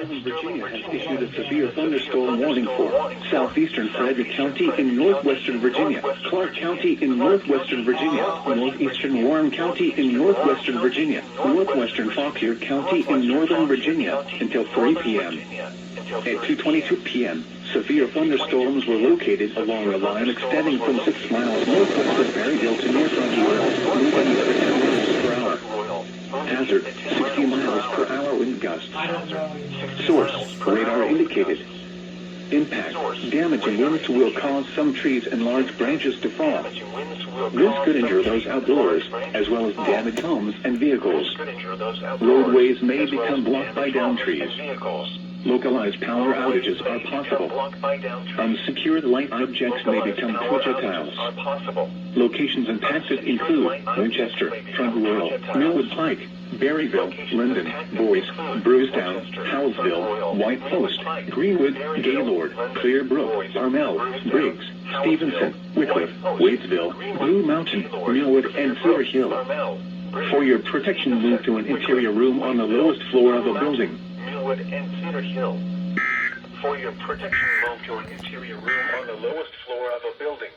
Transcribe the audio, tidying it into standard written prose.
Northern Virginia has issued a severe thunderstorm warning for southeastern Frederick County in northwestern Virginia, Clark County in northwestern Virginia, northeastern Warren County in northwestern Virginia, northwestern Fauquier County in northern Virginia until 3 p.m. At 2:22 p.m., severe thunderstorms were located along a line extending from 6 miles northwest of Berryville to near Front Royal, moving at 10 miles per hour. Hazard, 60 miles per hour wind gusts. Source, radar indicated. Impact, damaging winds will cause some trees and large branches to fall. This could injure those outdoors, as well as damage homes and vehicles. Roadways may become blocked by downed trees. Localized power outages are possible. Unsecured light objects may become projectiles. Locations impacted include Winchester, Front Royal, Millwood Pike, Berryville, Linden, Boyce, Brucetown, Howellsville, White Post, Greenwood, Gaylord, Clearbrook, Armel, Briggs, Stevenson, Wickliffe, Wadesville, Blue Mountain, Millwood, and Cedar Hill. For your protection, move to an interior room on the lowest floor of a building. Millwood and Cedar Hill. For your protection, move to an interior room on the lowest floor of a building.